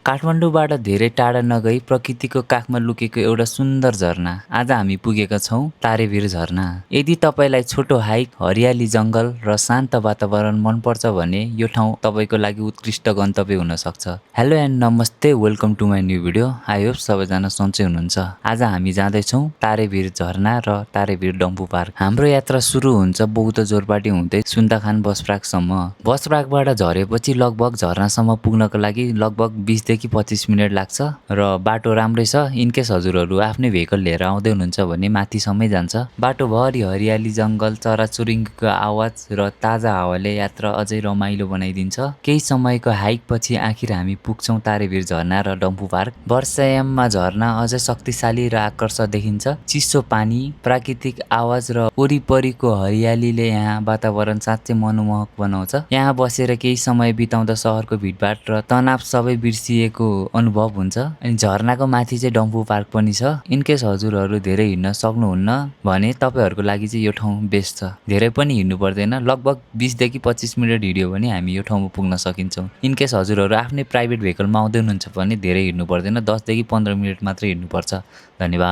काठमाडौँबाट धेरै टाढा नगई प्रकृतिको काखमा लुकेको एउटा सुन्दर झरना। आज हामी पुगेका छौँ तारेभिर झरना। यदि तपाईँलाई छोटो हाइक, हरियाली जङ्गल र शान्त वातावरण मनपर्छ भने यो ठाउँ तपाईँको लागि उत्कृष्ट गन्तव्य हुन सक्छ। हेलो एन्ड नमस्ते, welcome to my new video. I hope सबैजना सन्चै हुनुहुन्छ। आज हामी जाँदैछौँ तारेभिर झरना र तारेभिर डम्फु पार्क। हाम्रो यात्रा सुरु हुन्छ बौद्ध जोरपाटी हुँदै सुन्दाखान बसप्रागसम्म। बसप्रागबाट झरेपछि लगभग झरनासम्म पुग्नको लागि लगभग 20 देखि 25 मिनट लाग्छ र बाटो राम्रै छ। इनकेस हजुरहरू आफ्नै भेहिकल लिएर आउँदै हुनुहुन्छ भने माथिसम्मै जान्छ। बाटोभरि हरियाली जङ्गल, चराचुरुङ्गीको आवाज र ताजा हावाले यात्रा अझै रमाइलो बनाइदिन्छ। केही समयको हाइक पछि आखिर हामी पुग्छौँ तारेभिर झरना र डम्फु पार्क। वर्षायाममा झरना अझै शक्तिशाली र आकर्षक देखिन्छ। चिसो पानी, प्राकृतिक आवाज र वरिपरिको हरियालीले यहाँ वातावरण साँच्चै मनमोहक बनाउँछ। यहाँ बसेर केही समय बिताउँदा सहरको भिडभाड र तनाव सबै बिर्सिएको अनुभव हुन्छ। अनि झरनाको माथि चाहिँ डम्फु पार्क पनि छ। इनकेस हजुरहरू धेरै हिँड्न सक्नुहुन्न भने तपाईँहरूको लागि चाहिँ यो ठाउँ बेस्ट छ। धेरै पनि हिँड्नु पर्दैन, लगभग 20 देखि 25 मिनट हिँड्यो भने हामी यो ठाउँमा पुग्न सकिन्छौँ। इनकेस हजुरहरू आफ्नै प्राइभेट भेहिकलमा आउँदै हुनुहुन्छ भने धेरै हिँड्नु पर्दैन, 10 देखि 15 मिनट मात्रै हिँड्नुपर्छ। धन्यवाद।